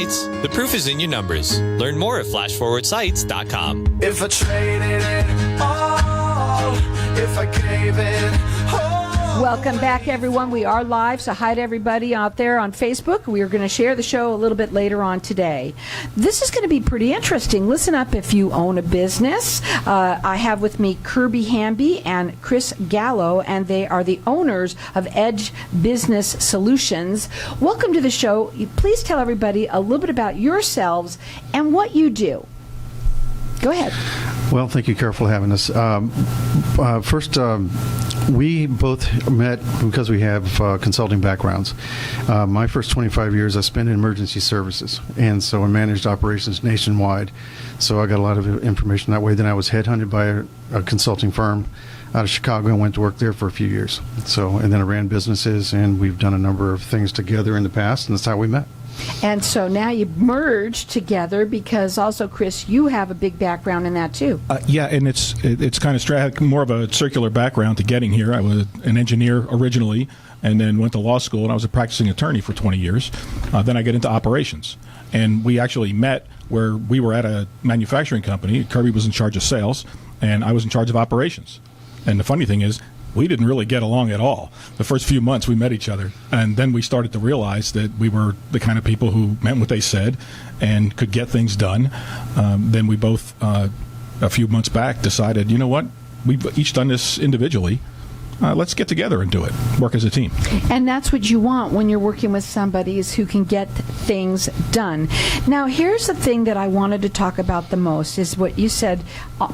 sites, the proof is in your numbers. Learn more at flashforwardsites.com. If I traded it all, if I gave it all. Welcome back, everyone. We are live, so hi to everybody out there on Facebook. We are going to share the show a little bit later on today. This is going to be pretty interesting. Listen up if you own a business. I have with me Kirby Hamby and Chris Gailo, and they are the owners of Edge Business Solutions. Welcome to the show. Please tell everybody a little bit about yourselves and what you do. Go ahead. Well, thank you, Carol, for having us. First, we both met because we have consulting backgrounds. My first 25 years I spent in emergency services, and so I managed operations nationwide. So I got a lot of information that way. Then I was headhunted by a consulting firm out of Chicago and went to work there for a few years. And then I ran businesses, and we've done a number of things together in the past, and that's how we met. And so now you merged together because also, Chris, you have a big background in that too. Yeah, and it's kind of more of a circular background to getting here. I was an engineer originally and then went to law school, and I was a practicing attorney for 20 years. Then I get into operations. And we actually met where we were at a manufacturing company. Kirby was in charge of sales, and I was in charge of operations. And the funny thing is, we didn't really get along at all. The first few months we met each other, and then we started to realize that we were the kind of people who meant what they said and could get things done. Then we both, a few months back, decided, you know what, we've each done this individually. Let's get together and do it, work as a team. And that's what you want when you're working with somebody, is who can get things done. Now, here's the thing that I wanted to talk about the most, is what you said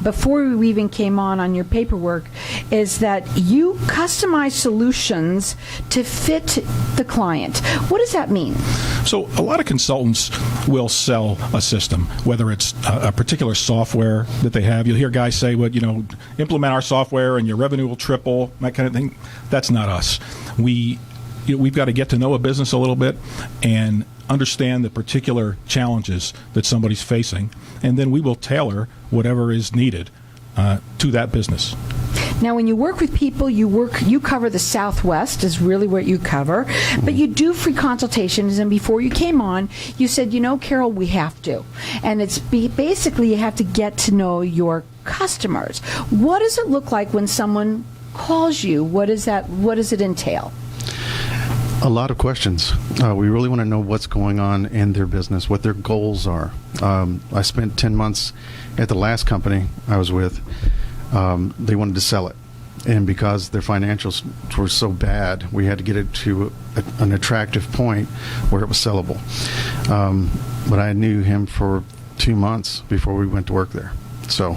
before we even came on your paperwork, is that you customize solutions to fit the client. What does that mean? So a lot of consultants will sell a system, whether it's a particular software that they have. You'll hear guys say, well, implement our software and your revenue will triple, that kind of thing. That's not us. We've got to get to know a business a little bit and understand the particular challenges that somebody's facing, and then we will tailor whatever is needed to that business. Now, when you work with people, you cover the Southwest is really what you cover, but you do free consultations, and before you came on, you said, Carol, we have to. And it's basically you have to get to know your customers. What does it look like when someone calls you? What does it entail? A lot of questions. We really want to know what's going on in their business, what their goals are. I spent 10 months at the last company I was with. They wanted to sell it, and because their financials were so bad, we had to get it to an attractive point where it was sellable. But I knew him for 2 months before we went to work there. So,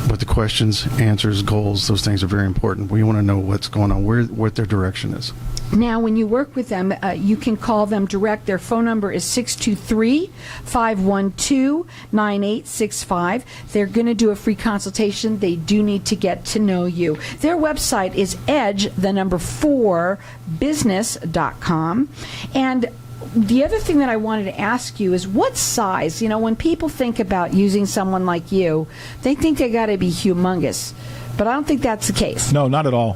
but the questions, answers, goals, those things are very important. We want to know what's going on, what their direction is. Now, when you work with them, you can call them direct. Their phone number is 623-512-9865. They're going to do a free consultation. They do need to get to know you. Their website is edge4business.com. And the other thing that I wanted to ask you is what size? When people think about using someone like you, they think they got to be humongous. But I don't think that's the case. No, not at all.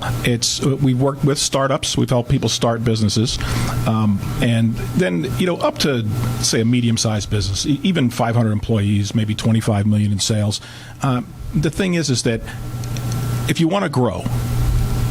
We've worked with startups. We've helped people start businesses. And then, up to, say, a medium-sized business, even 500 employees, maybe 25 million in sales. The thing is that if you want to grow,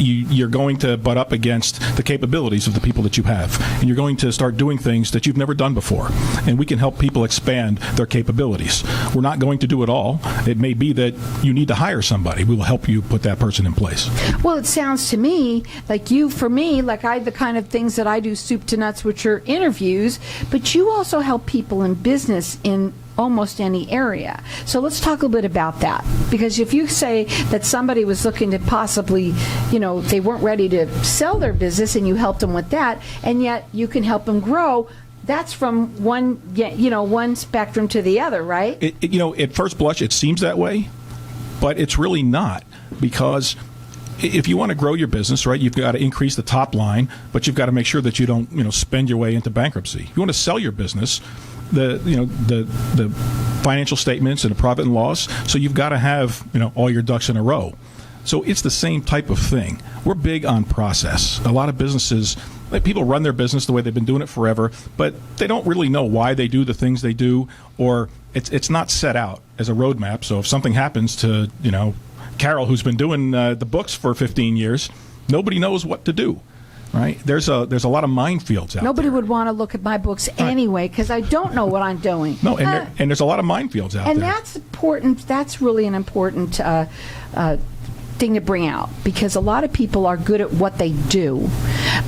you're going to butt up against the capabilities of the people that you have. And you're going to start doing things that you've never done before. And we can help people expand their capabilities. We're not going to do it all. It may be that you need to hire somebody. We will help you put that person in place. Well, it sounds to me like the kind of things that I do, soup to nuts, which are interviews, but you also help people in business in almost any area. So let's talk a little bit about that. Because if you say that somebody was looking to possibly, they weren't ready to sell their business and you helped them with that, and yet you can help them grow, that's from one spectrum to the other, right? At first blush, it seems that way, but it's really not, because if you want to grow your business, right, you've got to increase the top line, but you've got to make sure that you don't, spend your way into bankruptcy. You want to sell your business, the financial statements and the profit and loss, so you've got to have, all your ducks in a row. So it's the same type of thing. We're big on process. A lot of businesses, like, people run their business the way they've been doing it forever, but they don't really know why they do the things they do, or it's not set out as a roadmap. So if something happens to, Carol, who's been doing the books for 15 years, nobody knows what to do. Right? There's a lot of minefields out Nobody there. would want to look at my books anyway because I don't know what I'm doing. No, and there's a lot of minefields out there. And that's important. That's really an important thing to bring out, because a lot of people are good at what they do,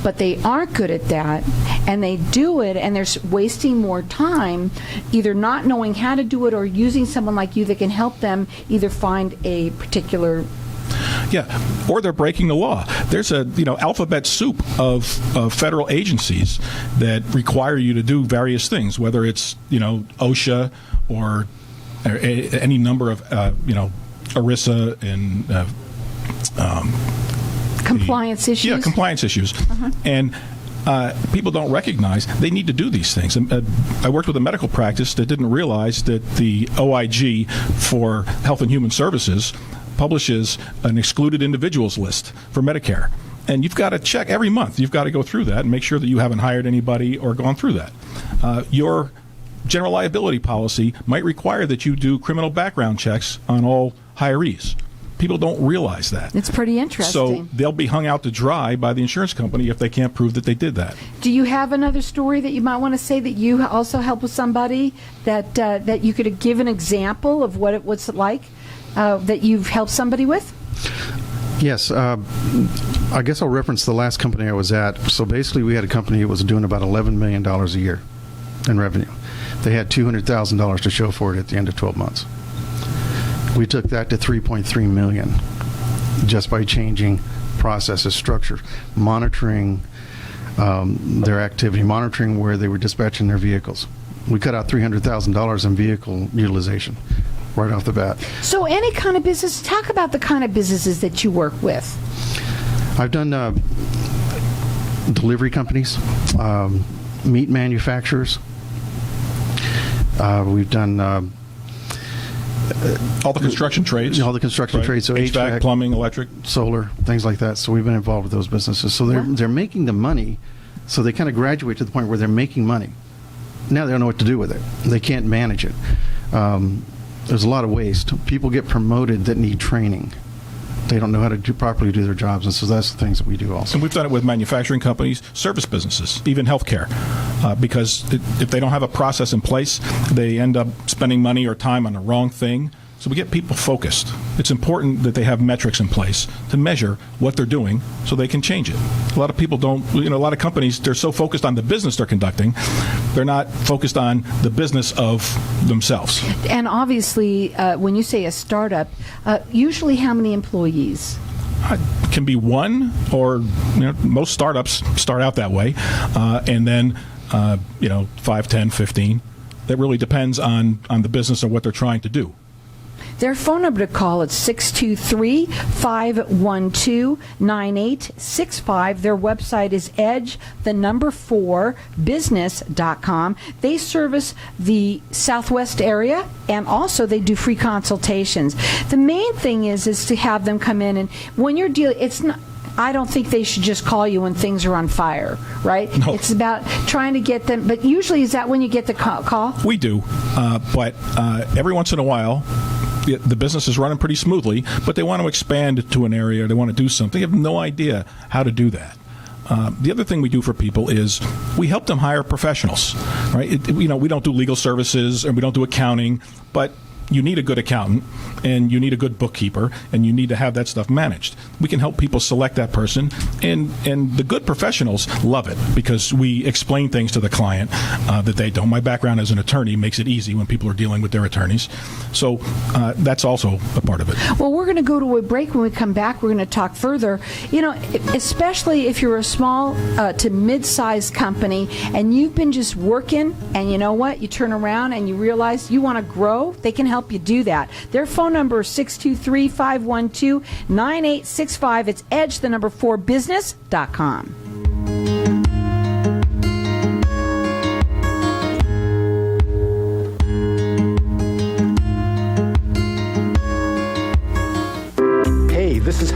but they aren't good at that, and they do it, and they're wasting more time either not knowing how to do it or using someone like you that can help them either find a particular. Yeah, or they're breaking the law. There's a alphabet soup of federal agencies that require you to do various things, whether it's OSHA or any number of ERISA and Compliance issues? Yeah, compliance issues. And people don't recognize they need to do these things. I worked with a medical practice that didn't realize that the OIG for Health and Human Services publishes an excluded individuals list for Medicare. And you've got to check every month. You've got to go through that and make sure that you haven't hired anybody or gone through that. Your general liability policy might require that you do criminal background checks on all hirees. People don't realize that. It's pretty interesting. So they'll be hung out to dry by the insurance company if they can't prove that they did that. Do you have another story that you might want to say that you also helped with somebody that you could give an example of what it was like that you've helped somebody with? Yes. I guess I'll reference the last company I was at. So basically we had a company that was doing about $11 million a year in revenue. They had $200,000 to show for it at the end of 12 months. We took that to $3.3 million just by changing processes, structure, monitoring their activity, monitoring where they were dispatching their vehicles. We cut out $300,000 in vehicle utilization right off the bat. So any kind of business, talk about the kind of businesses that you work with. I've done delivery companies, meat manufacturers. We've done all the construction trades. All the construction trades. So HVAC, plumbing, electric, solar, things like that. So we've been involved with those businesses. So they're making the money. So they kind of graduate to the point where they're making money. Now they don't know what to do with it. They can't manage it. There's a lot of waste. People get promoted that need training. They don't know how to properly do their jobs, and so that's the things that we do also. And we've done it with manufacturing companies, service businesses, even healthcare, because if they don't have a process in place, they end up spending money or time on the wrong thing. So we get people focused. It's important that they have metrics in place to measure what they're doing so they can change it. A lot of people don't, a lot of companies, they're so focused on the business they're conducting, they're not focused on the business of themselves. And obviously, when you say a startup, usually how many employees? It can be one, or most startups start out that way, and then 5, 10, 15. That really depends on the business or what they're trying to do. Their phone number to call is 623-512-9865. Their website is edge4business.com. They service the Southwest area, and also they do free consultations. The main thing is to have them come in, and when you're dealing, it's not. I don't think they should just call you when things are on fire, right? No. It's about trying to get them. But usually, is that when you get the call? We do, but every once in a while, the business is running pretty smoothly, but they want to expand to an area, or they want to do something. They have no idea how to do that. The other thing we do for people is we help them hire professionals, right? We don't do legal services and we don't do accounting, but you need a good accountant and you need a good bookkeeper and you need to have that stuff managed. We can help people select that person, and the good professionals love it because we explain things to the client that they don't. My background as an attorney makes it easy when people are dealing with their attorneys. So that's also a part of it. Well, we're going to go to a break. When we come back, we're going to talk further. Especially if you're a small to mid-sized company and you've been just working, and you know what? You turn around and you realize you want to grow, they can help you do that. Their phone number is 623-512-9865. It's edge, the number 4 business.com. Hey, this is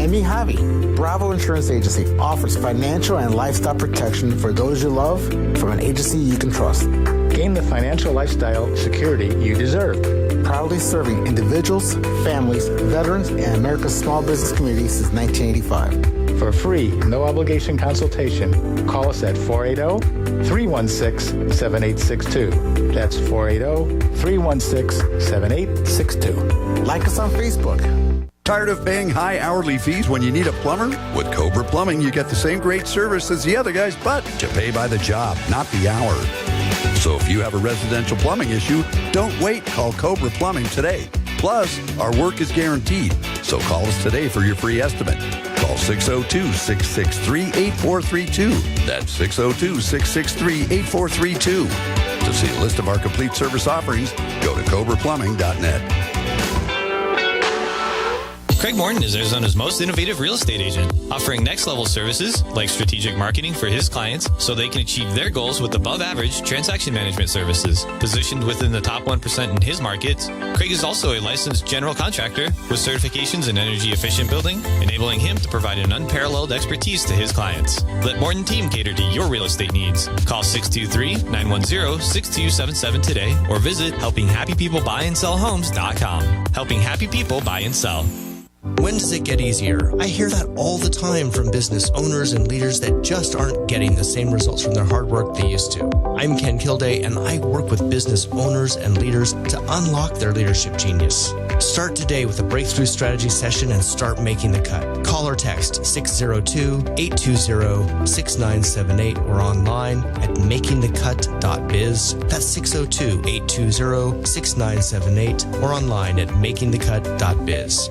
Amy Javi. Bravo Insurance Agency offers financial and lifestyle protection for those you love from an agency you can trust. Gain the financial lifestyle security you deserve. Proudly serving individuals, families, veterans, and America's small business community since 1985. For a free, no-obligation consultation, call us at 480-316-7862. That's 480-316-7862. Like us on Facebook. Tired of paying high hourly fees when you need a plumber? With Cobra Plumbing, you get the same great service as the other guys, but you pay by the job, not the hour. So if you have a residential plumbing issue, don't wait. Call Cobra Plumbing today. Plus, our work is guaranteed. So call us today for your free estimate. Call 602-663-8432. That's 602-663-8432. To see a list of our complete service offerings, go to cobraplumbing.net. Craig Morton is Arizona's most innovative real estate agent, offering next-level services like strategic marketing for his clients so they can achieve their goals with above-average transaction management services. Positioned within the top 1% in his markets, Craig is also a licensed general contractor with certifications in energy-efficient building, enabling him to provide an unparalleled expertise to his clients. Let Morton Team cater to your real estate needs. Call 623-910-6277 today or visit helpinghappypeoplebuyandsellhomes.com. Helping happy people buy and sell. When does it get easier? I hear that all the time from business owners and leaders that just aren't getting the same results from their hard work they used to. I'm Ken Kilday, and I work with business owners and leaders to unlock their leadership genius. Start today with a breakthrough strategy session and start making the cut. Call or text 602-820-6978 or online at makingthecut.biz. That's 602-820-6978 or online at makingthecut.biz.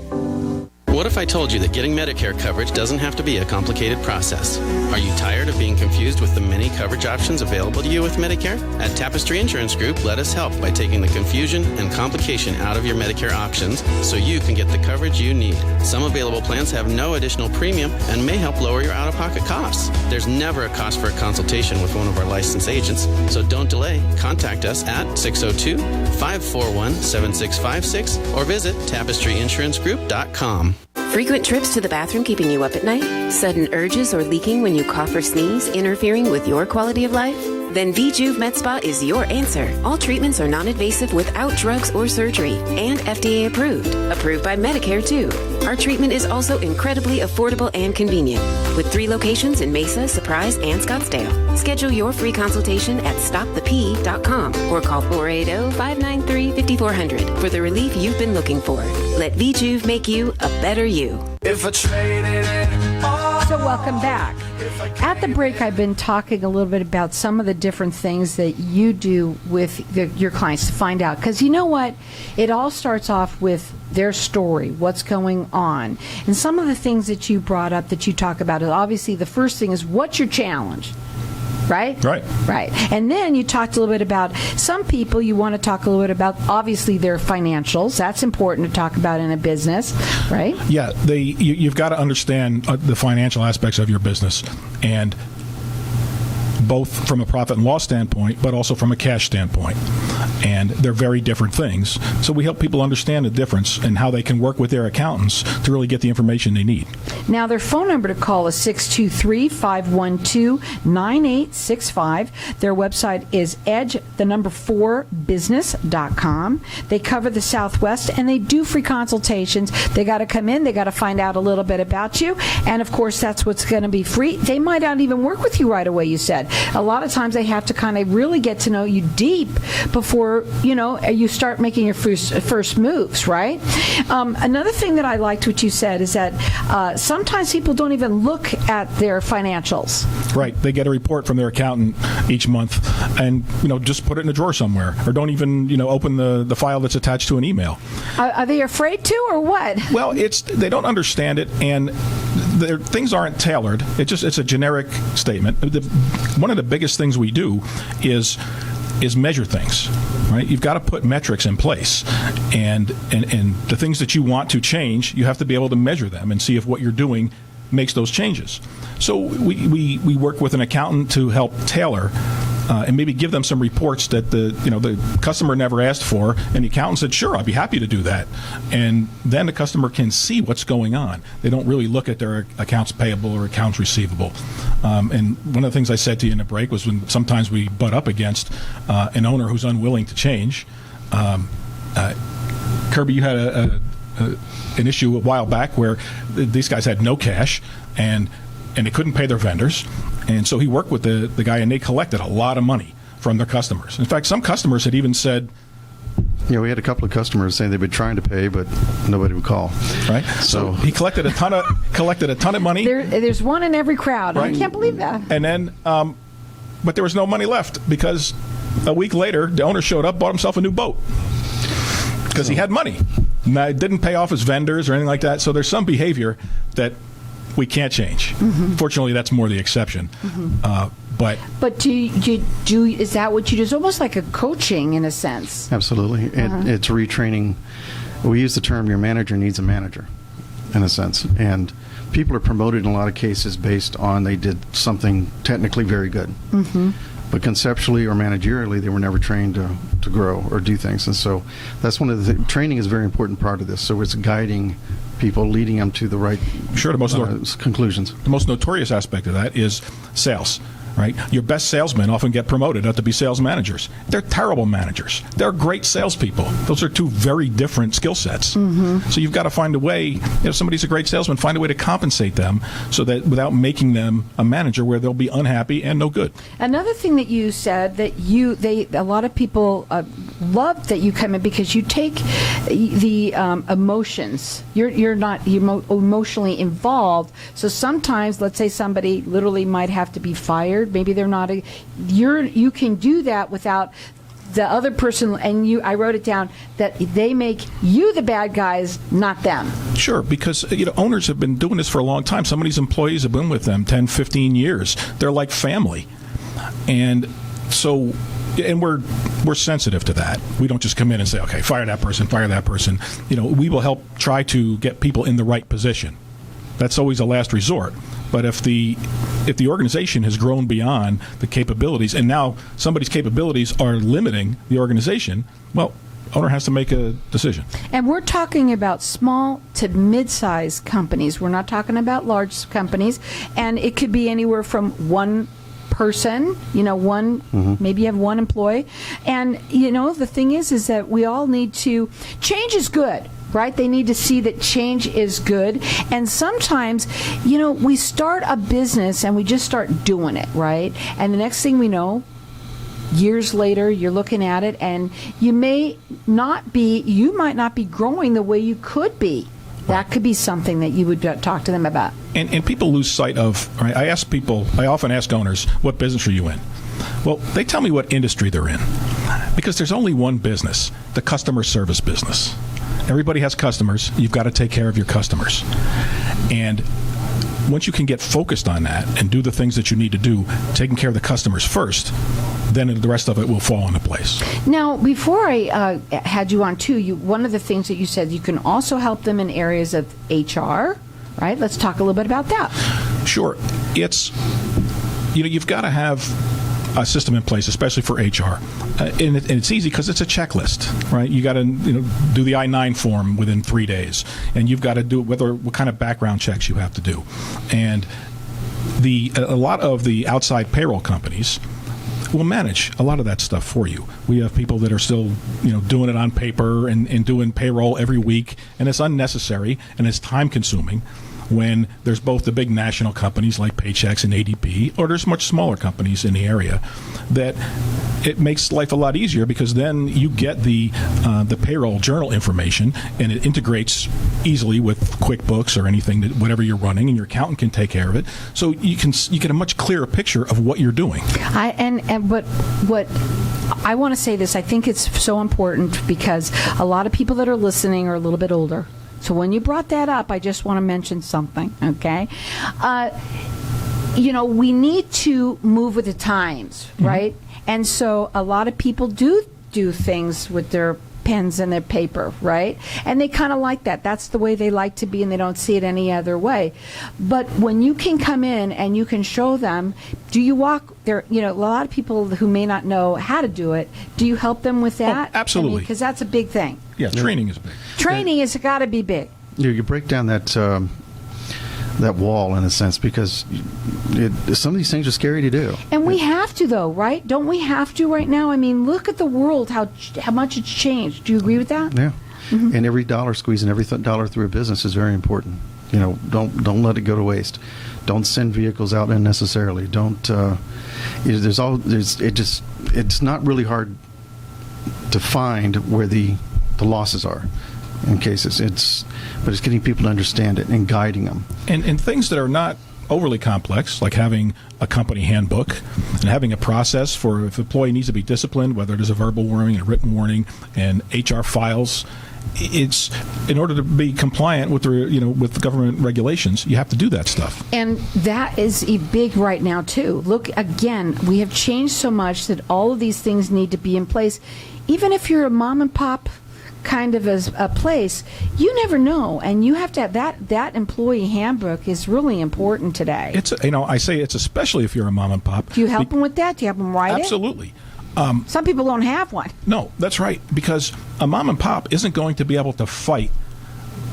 What if I told you that getting Medicare coverage doesn't have to be a complicated process? Are you tired of being confused with the many coverage options available to you with Medicare? At Tapestry Insurance Group, let us help by taking the confusion and complication out of your Medicare options so you can get the coverage you need. Some available plans have no additional premium and may help lower your out-of-pocket costs. There's never a cost for a consultation with one of our licensed agents, so don't delay. Contact us at 602-541-7656 or visit tapestryinsurancegroup.com. Frequent trips to the bathroom keeping you up at night? Sudden urges or leaking when you cough or sneeze interfering with your quality of life? Then VJuve Med Spa is your answer. All treatments are non-invasive without drugs or surgery and FDA approved. Approved by Medicare too. Our treatment is also incredibly affordable and convenient. With 3 locations in Mesa, Surprise, and Scottsdale. Schedule your free consultation at stopthep.com or call 480-593-5400 for the relief you've been looking for. Let VJuve make you a better you. If I traded it all. So welcome back. At the break, I've been talking a little bit about some of the different things that you do with your clients to find out. Because you know what? It all starts off with their story, what's going on. And some of the things that you brought up that you talk about, obviously the first thing is, what's your challenge? Right? Right. And then you talked a little bit about some people, you want to talk a little bit about, obviously, their financials. That's important to talk about in a business, right? Yeah, you've got to understand the financial aspects of your business, and both from a profit and loss standpoint, but also from a cash standpoint. And they're very different things. So we help people understand the difference and how they can work with their accountants to really get the information they need. Now, their phone number to call is 623-512-9865. Their website is edge4business.com. They cover the Southwest, and they do free consultations. They got to come in. They got to find out a little bit about you. And, of course, that's what's going to be free. They might not even work with you right away, you said. A lot of times they have to kind of really get to know you deep before, you start making your first moves, right? Another thing that I liked what you said is that sometimes people don't even look at their financials. Right. They get a report from their accountant each month and, just put it in a drawer somewhere, or don't even, open the file that's attached to an email. Are they afraid to, or what? Well, they don't understand it, and things aren't tailored. It's a generic statement. One of the biggest things we do is measure things, right? You've got to put metrics in place, and the things that you want to change, you have to be able to measure them and see if what you're doing makes those changes. So we work with an accountant to help tailor and maybe give them some reports that the customer never asked for, and the accountant said, sure, I'd be happy to do that. And then the customer can see what's going on. They don't really look at their accounts payable or accounts receivable. And one of the things I said to you in the break was when sometimes we butt up against an owner who's unwilling to change. Kirby, you had an issue a while back where these guys had no cash and they couldn't pay their vendors. And so he worked with the guy, and they collected a lot of money from their customers. In fact, some customers had even said... Yeah, we had a couple of customers saying they've been trying to pay, but nobody would call. Right. So he collected a ton of money. There's one in every crowd. Right. I can't believe that. And then, but there was no money left because a week later, the owner showed up, bought himself a new boat because he had money. Now, didn't pay off his vendors or anything like that. So there's some behavior that we can't change. Fortunately, that's more the exception. But do you is that what you do? It's almost like a coaching in a sense. Absolutely. It's retraining. We use the term your manager needs a manager in a sense. And people are promoted in a lot of cases based on they did something technically very good. But conceptually or managerially, they were never trained to grow or do things. And so that's one of the training is a very important part of this. So it's guiding people, leading them to the right conclusions. The most notorious aspect of that is sales. Right? Your best salesmen often get promoted up to be sales managers. They're terrible managers. They're great salespeople. Those are two very different skill sets. So you've got to find a way, if somebody's a great salesman, find a way to compensate them so that without making them a manager where they'll be unhappy and no good. Another thing that you said that a lot of people love that you come in because you take the emotions. You're not emotionally involved. So sometimes, let's say somebody literally might have to be fired. Maybe they're not you can do that without the other person, and I wrote it down, that they make you the bad guys, not them. Sure, because owners have been doing this for a long time. Some of these employees have been with them 10, 15 years. They're like family. And so, and we're sensitive to that. We don't just come in and say, okay, fire that person, fire that person. We will help try to get people in the right position. That's always a last resort. But if the organization has grown beyond the capabilities, and now somebody's capabilities are limiting the organization, well, owner has to make a decision. And we're talking about small to mid-sized companies. We're not talking about large companies. And it could be anywhere from one person, maybe you have one employee. And, the thing is that we all need to, change is good. Right? They need to see that change is good. And sometimes, we start a business and we just start doing it, right? And the next thing we know, years later, you're looking at it and you might not be growing the way you could be. That could be something that you would talk to them about. And people lose sight of, right? I often ask owners, what business are you in? Well, they tell me what industry they're in. Because there's only one business, the customer service business. Everybody has customers. You've got to take care of your customers. And once you can get focused on that and do the things that you need to do, taking care of the customers first, then the rest of it will fall into place. Now, before I had you on, too, one of the things that you said, you can also help them in areas of HR, right? Let's talk a little bit about that. Sure. It's, you've got to have a system in place, especially for HR. And it's easy because it's a checklist, right? You got to do the I-9 form within 3 days, and you've got to do what kind of background checks you have to do. And a lot of the outside payroll companies will manage a lot of that stuff for you. We have people that are still doing it on paper and doing payroll every week, and it's unnecessary and it's time consuming. When there's both the big national companies like Paychex and ADP, or there's much smaller companies in the area, that it makes life a lot easier because then you get the payroll journal information and it integrates easily with QuickBooks or anything whatever you're running, and your accountant can take care of it. So you get a much clearer picture of what you're doing. What I want to say this, I think it's so important because a lot of people that are listening are a little bit older. So when you brought that up, I just want to mention something, okay? We need to move with the times, right? And so a lot of people do things with their pens and their paper, right? And they kind of like that. That's the way they like to be, and they don't see it any other way. But when you can come in and you can show them, do you walk there? You know, a lot of people who may not know how to do it, do you help them with that? Oh, absolutely. Because that's a big thing. Yeah, training is big. Training has got to be big. You break down that wall in a sense, because some of these things are scary to do. And we have to, though, right? Don't we have to right now? I mean, look at the world, how much it's changed. Do you agree with that? Yeah. Mm-hmm. And every dollar squeeze and every dollar through a business is very important. You know, don't let it go to waste. Don't send vehicles out unnecessarily. Don't. It's not really hard to find where the losses are in cases. But it's getting people to understand it and guiding them. And things that are not overly complex, like having a company handbook and having a process for if an employee needs to be disciplined, whether it is a verbal warning, a written warning, and HR files. It's in order to be compliant with with government regulations, you have to do that stuff. And that is big right now too. Look, again, we have changed so much that all of these things need to be in place. Even if you're a mom and pop kind of as a place, you never know, and you have to have that employee handbook is really important today. It's I say it's especially if you're a mom and pop. Do you help them with that? Do you help them write Absolutely. Some people don't have one. No, that's right, because a mom and pop isn't going to be able to fight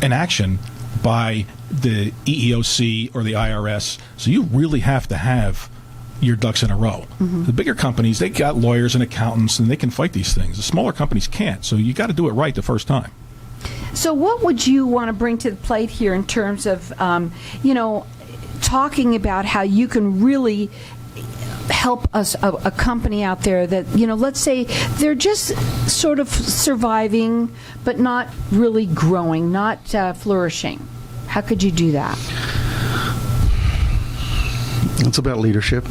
an action by the EEOC or the IRS, so you really have to have your ducks in a row. Mm-hmm. The bigger companies, they got lawyers and accountants, and they can fight these things. The smaller companies can't, so you got to do it right the first time. So what would you want to bring to the plate here in terms of, talking about how you can really help us, a company out there that, let's say they're just sort of surviving, but not really growing, not flourishing. How could you do that? It's about leadership,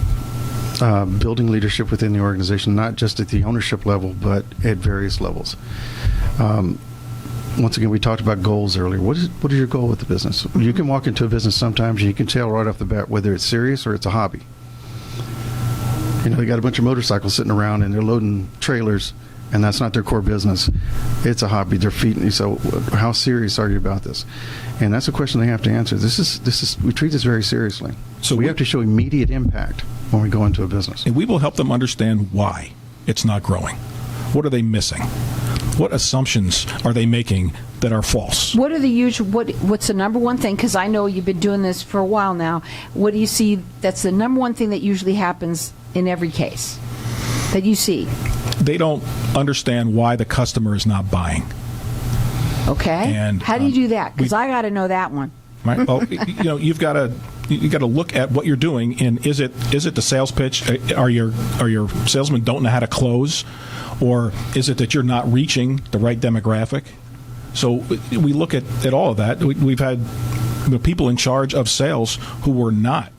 building leadership within the organization, not just at the ownership level, but at various levels. Once again, we talked about goals earlier. What is your goal with the business? You can walk into a business sometimes and you can tell right off the bat whether it's serious or it's a hobby. They got a bunch of motorcycles sitting around and they're loading trailers, and that's not their core business. It's a hobby. They're feeding. So, how serious are you about this? And that's a question they have to answer. This is we treat this very seriously. So we have to show immediate impact when we go into a business. And we will help them understand why it's not growing. What are they missing? What assumptions are they making that are false? What are the usual? What's the number one thing? Because I know you've been doing this for a while now. What do you see? That's the number one thing that usually happens in every case that you see. They don't understand why the customer is not buying. Okay. And how do you do that? Because I got to know that one. Right. Well, you've got to look at what you're doing, and is it the sales pitch? Are your salesmen don't know how to close, or is it that you're not reaching the right demographic? So we look at all of that. We've had the people in charge of sales who were not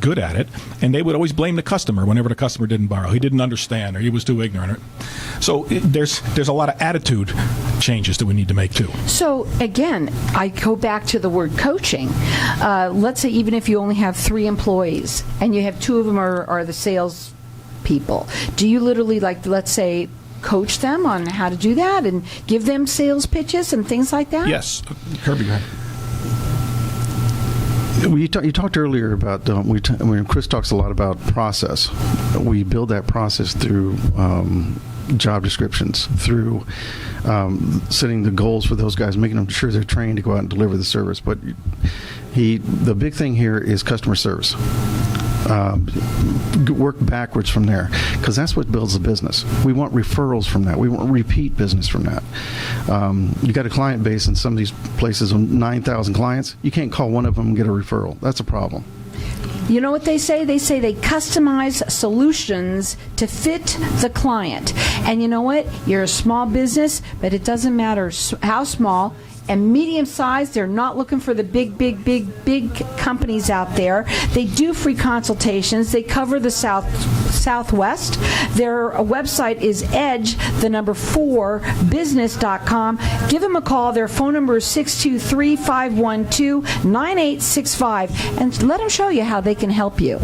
good at it, and they would always blame the customer whenever the customer didn't borrow. He didn't understand, or he was too ignorant. So there's a lot of attitude changes that we need to make too. So again, I go back to the word coaching. Let's say even if you only have 3 employees and you have 2 of them are the sales people, do you literally, let's say, coach them on how to do that and give them sales pitches and things like that? Yes. Kirby, go ahead. You talked earlier about when Chris talks a lot about process. We build that process through job descriptions, through setting the goals for those guys, making them sure they're trained to go out and deliver the service. But the big thing here is customer service. Work backwards from there, because that's what builds the business. We want referrals from that. We want repeat business from that. You got a client base in some of these places of 9,000 clients. You can't call one of them and get a referral. That's a problem. You know what they say? They say they customize solutions to fit the client. And you know what? You're a small business, but it doesn't matter how small. And medium-sized, they're not looking for the big companies out there. They do free consultations. They cover the Southwest. Their website is edge4business.com. Give them a call. Their phone number is 623-512-9865. And let them show you how they can help you.